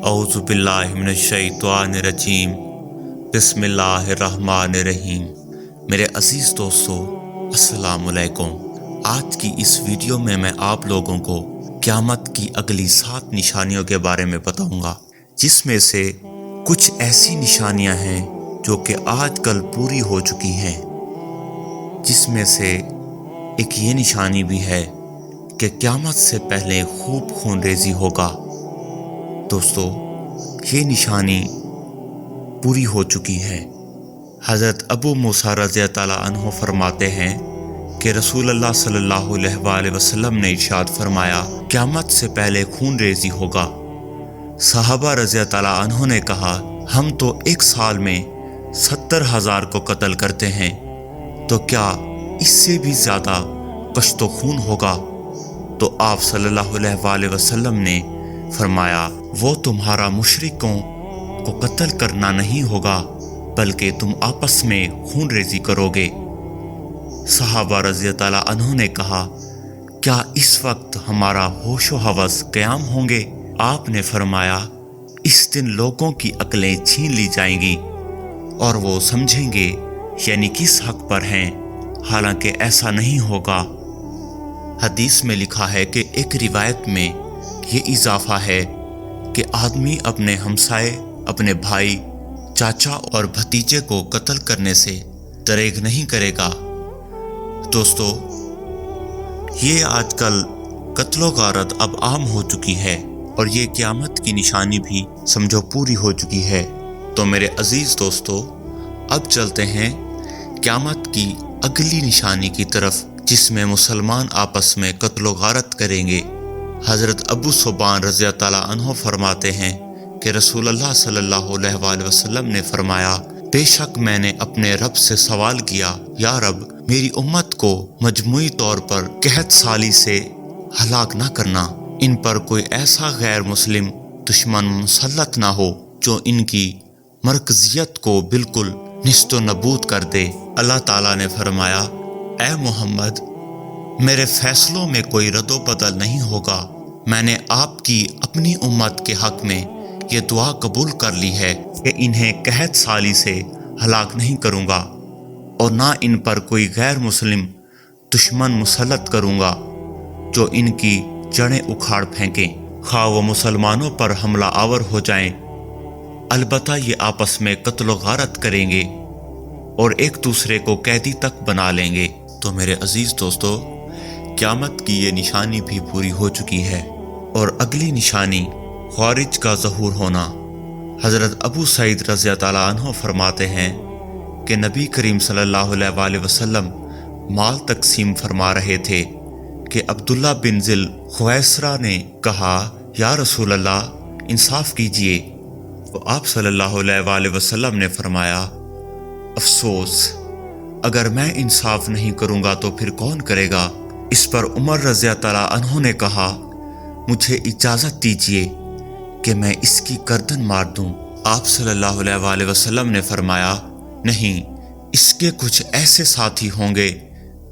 औज़ु बिल्लाहि मिनश्शैतानिर्रजीम बिस्मिल्लाहिर्रहमानिर्रहीम। मेरे अज़ीज़ दोस्तों, अस्सलामु अलैकुम। आज की इस वीडियो में मैं आप लोगों को क़यामत की अगली 7 निशानियों के बारे में बताऊंगा, जिसमें से कुछ ऐसी निशानियां हैं जो कि आजकल पूरी हो चुकी हैं। जिसमें से एक ये निशानी भी है कि क़यामत से पहले खूब खूनरेज़ी होगा। दोस्तों, ये निशानी पूरी हो चुकी है। हज़रत अबू मूसा रज़ियल्लाहु अन्हु फरमाते हैं कि रसूलुल्लाह सल्लल्लाहु अलैहि वसल्लम ने इरशाद फरमाया, क़यामत से पहले खूनरेज़ी होगा। सहाबा रज़ियल्लाहु अन्हु ने कहा, हम तो एक साल में 70,000 को कत्ल करते हैं, तो क्या इससे भी ज़्यादा कश्तो खून होगा? तो आप सल्लल्लाहु अलैहि वसल्लम ने फरमाया, वो तुम्हारा मुशरिकों को कत्ल करना नहीं होगा, बल्कि तुम आपस में खूनरेज़ी करोगे। सहाबा रज़ियल्लाहु अन्हु ने कहा, क्या इस वक्त हमारा होशो हवस क़याम होंगे? आपने फरमाया, इस दिन लोगों की अक्लें छीन ली जाएंगी और वो समझेंगे यानी किस हक पर हैं, हालांकि ऐसा नहीं होगा। हदीस में लिखा है कि एक रिवायत में ये इजाफा है कि आदमी अपने हमसाए, अपने भाई, चाचा और भतीजे को कत्ल करने से दरेग नहीं करेगा। दोस्तों, ये आजकल कत्लो गारत अब आम हो चुकी है और ये क़यामत की निशानी भी समझो पूरी हो चुकी है। तो मेरे अजीज दोस्तों, अब चलते हैं क़यामत की अगली निशानी की तरफ, जिसमें मुसलमान आपस में कत्लो गारत करेंगे। हज़रत अबू सुबान रज़ियल्लाहु अन्हु फरमाते हैं कि रसूलुल्लाह सल्लल्लाहु अलैहि वसल्लम ने फरमाया, बेशक मैंने अपने रब से सवाल किया, या रब, मेरी उम्मत को मजमूई तौर पर कहत साली से हलाक ना करना, इन पर कोई ऐसा गैर मुस्लिम दुश्मन मुसल्लत ना हो जो इनकी मरकजियत को बिल्कुल निस्तो नबूद कर दे। अल्लाह ताला ने फरमाया, ए मोहम्मद, मेरे फैसलों में कोई रद्दो बदल नहीं होगा। मैंने आपकी अपनी उम्मत के हक में ये दुआ कबूल कर ली है कि इन्हें कहत साली से हलाक नहीं करूँगा और ना इन पर कोई गैर मुस्लिम दुश्मन मुसल्लत करूँगा जो इनकी जड़ें उखाड़ फेंकें, खा वो मुसलमानों पर हमला आवर हो जाएं। अलबत्ता ये आपस में कत्लो गारत करेंगे और एक दूसरे को कैदी तक बना लेंगे। तो मेरे अजीज दोस्तों, क़यामत की ये निशानी भी पूरी हो चुकी है और अगली निशानी ख़वारिज का ज़हूर होना। हज़रत अबू सईद रज़ियल्लाहु अन्हु फरमाते हैं कि नबी करीम सल्लल्लाहु अलैहि वसल्लम माल तकसीम फरमा रहे थे कि अब्दुल्ला बिन ज़िल ख़ुवैसरा ने कहा, या रसूल अल्लाह, इंसाफ कीजिए। तो आप सल्लल्लाहु अलैहि वसल्लम ने फरमाया, अफसोस, अगर मैं इंसाफ नहीं करूँगा तो फिर कौन करेगा? इस पर उमर रज़ियल्लाहु अन्हु ने कहा, मुझे इजाज़त दीजिए कि मैं इसकी गर्दन मार दूं। आप सल्लल्लाहु अलैहि वसल्लम ने फरमाया, नहीं, इसके कुछ ऐसे साथी होंगे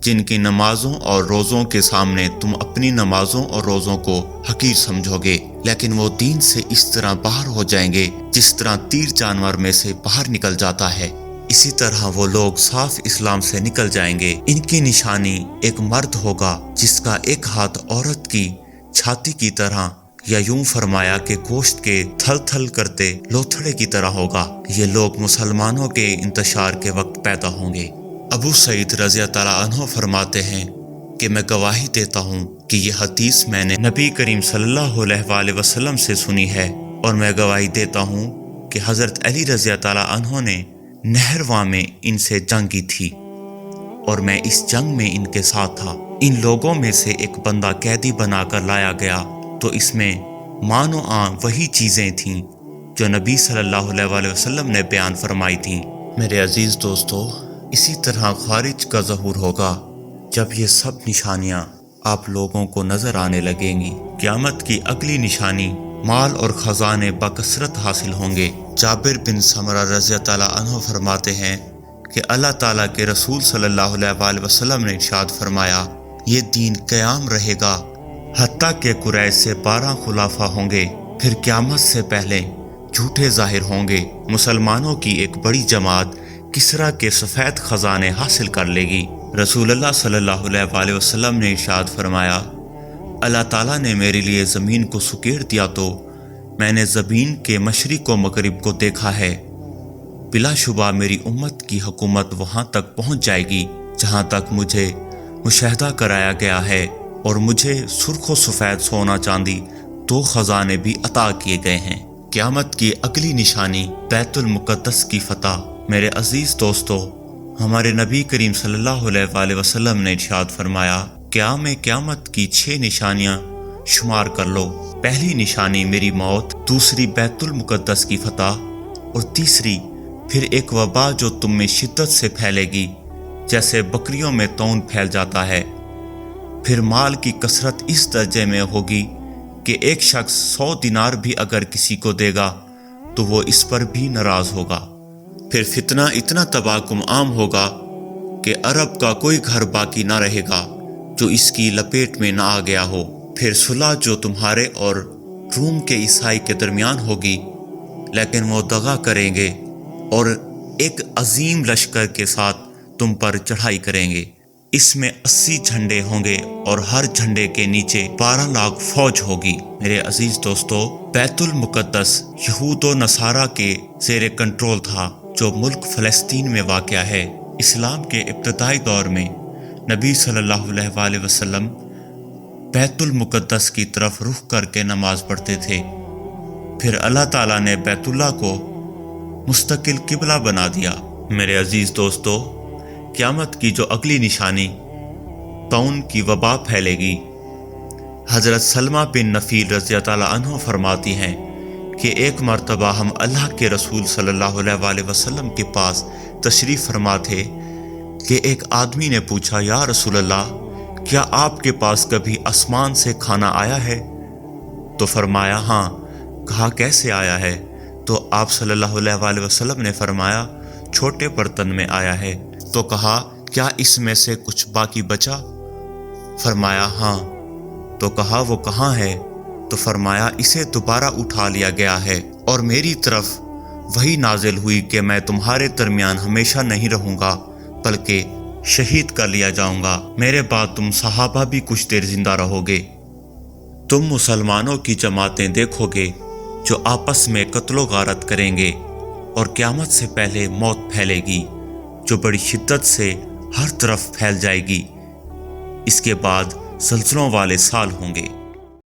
जिनकी नमाजों और रोज़ों के सामने तुम अपनी नमाजों और रोज़ों को हकीर समझोगे, लेकिन वो दीन से इस तरह बाहर हो जाएंगे जिस तरह तीर जानवर में से बाहर निकल जाता है। इसी तरह वो लोग साफ इस्लाम से निकल जाएंगे। इनकी निशानी एक मर्द होगा जिसका एक हाथ औरत की छाती की तरह, या यूं फरमाया कि गोश्त के थल थल करते लोथड़े की तरह होगा। ये लोग मुसलमानों के इंतशार के वक्त पैदा होंगे। अबू सईद रज़ियल्लाहु अन्हु फरमाते हैं कि मैं गवाही देता हूँ कि ये हदीस मैंने नबी करीम सल्लल्लाहु अलैहि वसल्लम से सुनी है, और मैं गवाही देता हूँ कि हज़रत अली रज़ियल्लाहु अन्हु ने नहरवा में इनसे जंग की थी और मैं इस जंग में इनके साथ था। इन लोगों में से एक बंदा कैदी बनाकर लाया गया, तो इसमें मानो वही चीज़ें थीं जो नबी सल्लल्लाहु अलैहि वसल्लम ने बयान फरमाई थीं। मेरे अजीज़ दोस्तों, इसी तरह ख़वारिज का ज़हूर होगा जब ये सब निशानियाँ आप लोगों को नज़र आने लगेंगी। क़यामत की अगली निशानी, माल और ख़जाने बकसरत हासिल होंगे। जाबिर बिन समरा रज़ियल्लाहु अन्हु फरमाते हैं कि अल्लाह ताला के रसूल सल्लल्लाहु अलैहि वसल्लम ने इरशाद फरमाया, ये दीन क़याम रहेगा हत्ता के कुरैश से 12 खुलाफा होंगे پھر قیامت سے پہلے جھوٹے ظاہر ہوں گے، مسلمانوں کی ایک بڑی جماعت کسرا کے سفید خزانے حاصل کر لے گی۔ رسول اللہ صلی اللہ علیہ وآلہ وسلم نے ارشاد فرمایا، اللہ تعالیٰ نے میرے لیے زمین کو سکیڑ دیا تو میں نے زمین کے مشرق و مغرب کو دیکھا ہے۔ بلا شبہ میری امت کی حکومت وہاں تک پہنچ جائے گی جہاں تک مجھے مشاہدہ کرایا گیا ہے، اور مجھے سرخ و سفید سونا چاندی 2 خزانے بھی عطا کیے گئے ہیں۔ قیامت کی اگلی نشانی بیت المقدس کی فتح۔ میرے عزیز دوستو، ہمارے نبی کریم صلی اللہ علیہ وآلہ وسلم نے ارشاد فرمایا، قیامت کی 6 نشانیاں شمار کر لو۔ پہلی نشانی میری موت، دوسری بیت المقدس کی فتح، اور تیسری پھر ایک وبا جو تم میں شدت سے پھیلے گی جیسے بکریوں میں تون پھیل جاتا ہے۔ پھر مال کی کثرت اس درجے میں ہوگی کہ ایک شخص 100 دینار بھی اگر کسی کو دے گا تو وہ اس پر بھی ناراض ہوگا۔ پھر فتنہ اتنا تباہکم عام ہوگا کہ عرب کا کوئی گھر باقی نہ رہے گا جو اس کی لپیٹ میں نہ آ گیا ہو۔ پھر صلح جو تمہارے اور روم کے عیسائی کے درمیان ہوگی، لیکن وہ دغا کریں گے اور ایک عظیم لشکر کے ساتھ تم پر چڑھائی کریں گے۔ اس میں 80 جھنڈے ہوں گے اور ہر جھنڈے کے نیچے 12 لاکھ فوج ہوگی۔ میرے عزیز دوستو، بیت المقدس یہود و نصارہ کے زیر کنٹرول تھا جو ملک فلسطین میں واقع ہے۔ اسلام کے ابتدائی دور میں نبی صلی اللہ علیہ وآلہ وسلم بیت المقدس کی طرف رخ کر کے نماز پڑھتے تھے۔ پھر اللہ تعالیٰ نے بیت اللہ کو مستقل قبلہ بنا دیا۔ میرے عزیز دوستو، قیامت کی جو اگلی نشانی طاعون کی وبا پھیلے گی۔ حضرت سلمہ بن نفیل رضی اللہ عنہ فرماتی ہیں کہ ایک مرتبہ ہم اللہ کے رسول صلی اللہ علیہ وآلہ وسلم کے پاس تشریف فرما تھے کہ ایک آدمی نے پوچھا، یا رسول اللہ، کیا آپ کے پاس کبھی آسمان سے کھانا آیا ہے؟ تو فرمایا ہاں۔ کہا کیسے آیا ہے؟ تو آپ صلی اللہ علیہ وآلہ وسلم نے فرمایا چھوٹے برتن میں آیا ہے۔ تو کہا کیا اس میں سے کچھ باقی بچا؟ فرمایا ہاں۔ تو کہا وہ کہاں ہے؟ تو فرمایا اسے دوبارہ اٹھا لیا گیا ہے، اور میری طرف وحی نازل ہوئی کہ میں تمہارے درمیان ہمیشہ نہیں رہوں گا بلکہ شہید کر لیا جاؤں گا، میرے بعد تم صحابہ بھی کچھ دیر زندہ رہو گے۔ تم مسلمانوں کی جماعتیں دیکھو گے جو آپس میں قتل و غارت کریں گے، اور قیامت سے پہلے موت پھیلے گی جو بڑی شدت سے ہر طرف پھیل جائے گی۔ اس کے بعد زلزلوں والے سال ہوں گے۔